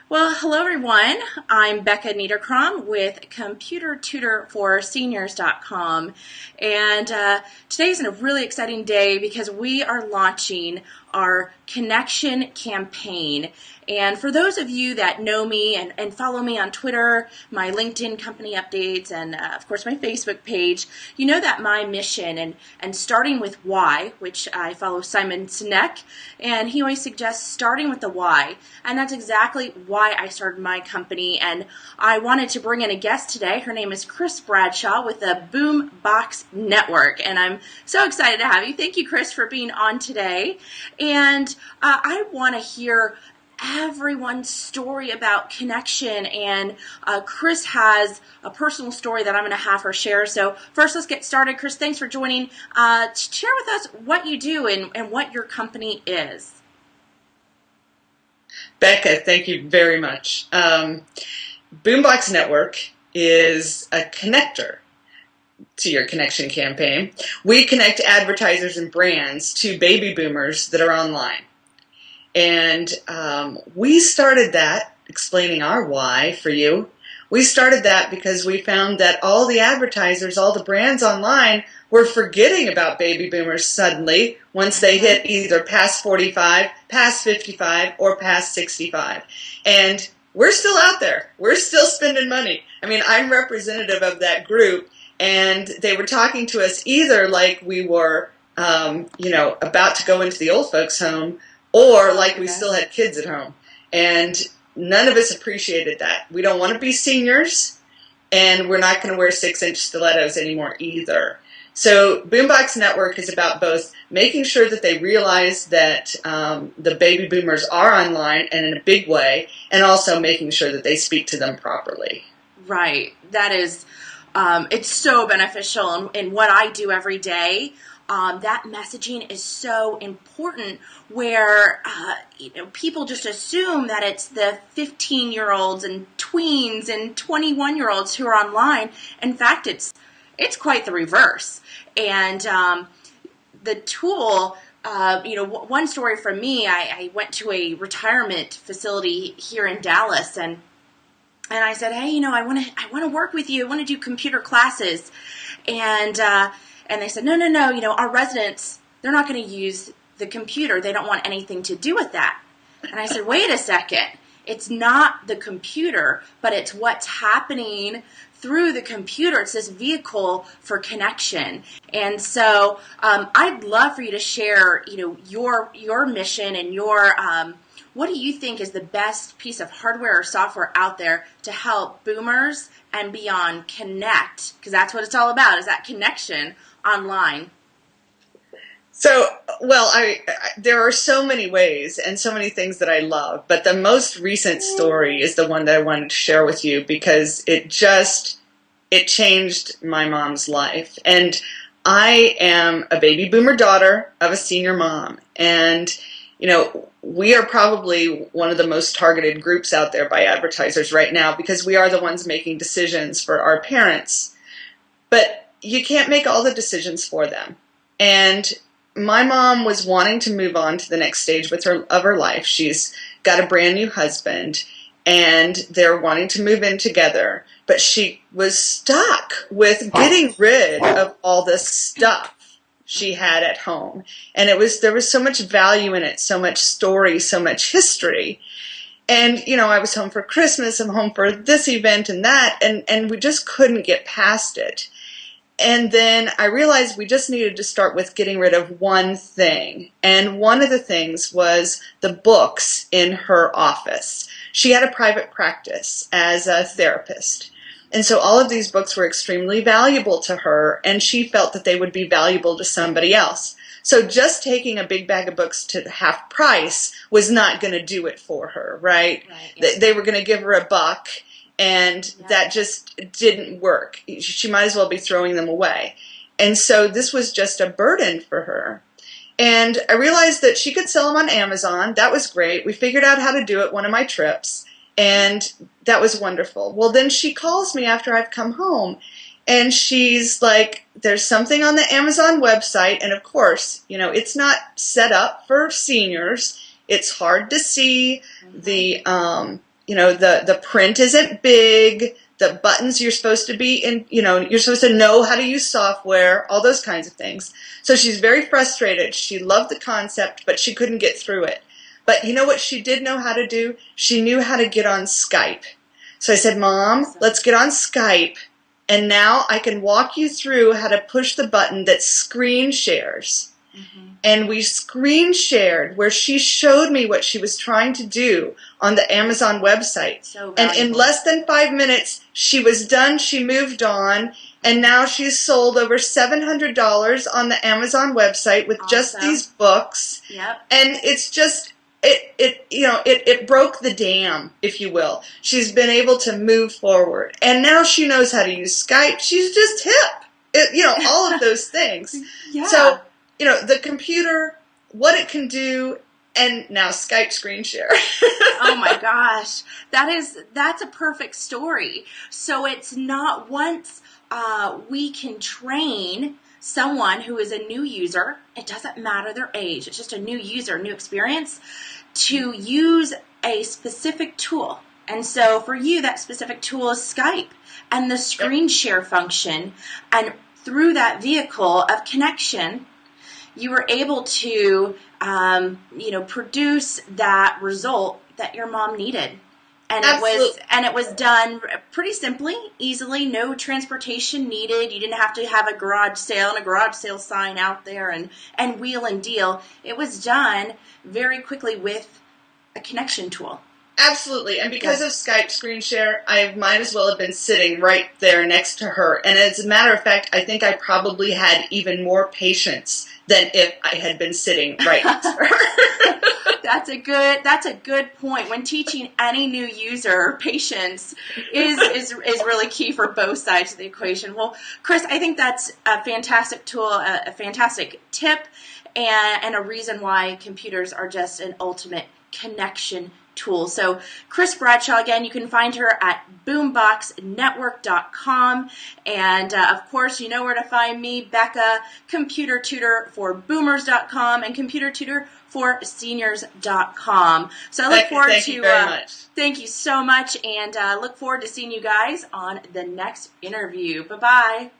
Well, hello everyone. I'm Becca Niederkram with ComputerTutorForSeniors.com. And today's a really exciting day because we are launching our Connection campaign. And for those of you that know me and follow me on Twitter, my LinkedIn company updates, and of course my Facebook page, you know that my mission and starting with why, which I follow Simon Sinek, and he always suggests starting with the why. And that's exactly why I started my company. And I wanted to bring in a guest today. Her name is Chris Bradshaw with the Boombox Network. And I'm so excited to have you. Thank you, Chris, for being on today. And I want to hear everyone's story about connection, and Chris has a personal story that I'm going to have her share. So first, let's get started. Chris, thanks for joining. Share with us what you do and what your company is. Becca, thank you very much. Boombox Network is a connector to your Connection campaign. We connect advertisers and brands to baby boomers that are online. And we started that, explaining our why for you. We started that because we found that all the advertisers, all the brands online were forgetting about baby boomers suddenly once they hit either past 45, past 55, or past 65. And we're still out there. We're still spending money. I mean, I'm representative of that group, and they were talking to us either like we were, about to go into the old folks' home, or like we still had kids at home. And none of us appreciated that. We don't want to be seniors, and we're not going to wear 6-inch stilettos anymore either. So Boombox Network is about both making sure that they realize that the baby boomers are online and in a big way, and also making sure that they speak to them properly. Right. That is, it's so beneficial in what I do every day. That messaging is so important where people just assume that it's the 15-year-olds and tweens and 21-year-olds who are online. In fact, it's quite the reverse. And the tool, one story from me, I went to a retirement facility here in Dallas, and I said, hey, I want to work with you. I want to do computer classes. And they said, no, our residents, they're not going to use the computer. They don't want anything to do with that. And I said, wait a second. It's not the computer, but it's what's happening through the computer. It's this vehicle for connection. And so I'd love for you to share, your mission and your what do you think is the best piece of hardware or software out there to help boomers and beyond connect? Because that's what it's all about, is that connection online. So, well, there are so many ways and so many things that I love, but the most recent story is the one that I wanted to share with you because it changed my mom's life. And I am a baby boomer daughter of a senior mom. And, we are probably one of the most targeted groups out there by advertisers right now because we are the ones making decisions for our parents. But you can't make all the decisions for them. And my mom was wanting to move on to the next stage of her life. She's got a brand new husband, and they're wanting to move in together. But she was stuck with getting rid of all this stuff she had at home. And there was so much value in it, so much story, so much history. And, I was home for Christmas, I'm home for this event and that, and we just couldn't get past it. And then I realized we just needed to start with getting rid of one thing. And one of the things was the books in her office. She had a private practice as a therapist. And so all of these books were extremely valuable to her, and she felt that they would be valuable to somebody else. So just taking a big bag of books to half price was not going to do it for her, right? Yeah. They were going to give her $1, and that just didn't work. She might as well be throwing them away. And so this was just a burden for her. And I realized that she could sell them on Amazon. That was great. We figured out how to do it one of my trips, and that was wonderful. Well, then she calls me after I've come home, and she's like, there's something on the Amazon website, and of course, it's not set up for seniors. It's hard to see the the print isn't big. The buttons you're supposed to be in, you're supposed to know how to use software, all those kinds of things. So she's very frustrated. She loved the concept, but she couldn't get through it. But you know what she did know how to do? She knew how to get on Skype. So I said, Mom, let's get on Skype, and now I can walk you through how to push the button that screen shares. Mm-hmm. And we screen shared where she showed me what she was trying to do on the Amazon website. So and in less than 5 minutes, she was done. She moved on. And now she's sold over $700 on the Amazon website with just these books. Yep. And it's just, it broke the dam, if you will. She's been able to move forward. And now she knows how to use Skype. She's just hip. All of those things. Yeah. So, the computer, what it can do, and now Skype screen share. Oh my gosh. That's a perfect story. So it's not once we can train someone who is a new user, it doesn't matter their age, it's just a new user, new experience, to use a specific tool. And so for you, that specific tool is Skype and the screen share function. And through that vehicle of connection, you were able to, produce that result that your mom needed. And it was done pretty simply, easily, no transportation needed. You didn't have to have a garage sale and a garage sale sign out there and wheel and deal. It was done very quickly with a connection tool. Absolutely. And because of Skype screen share, I might as well have been sitting right there next to her. And as a matter of fact, I think I probably had even more patience than if I had been sitting right next to her. That's a good point. When teaching any new user, patience is really key for both sides of the equation. Well, Chris, I think that's a fantastic tool, a fantastic tip, and a reason why computers are just an ultimate connection tool. So Chris Bradshaw, again, you can find her at boomboxnetwork.com. And of course, you know where to find me, Becca, computer tutor for boomers.com and computer tutor for seniors.com. So I look forward to thank you very much. Thank you so much, and look forward to seeing you guys on the next interview. Bye-bye.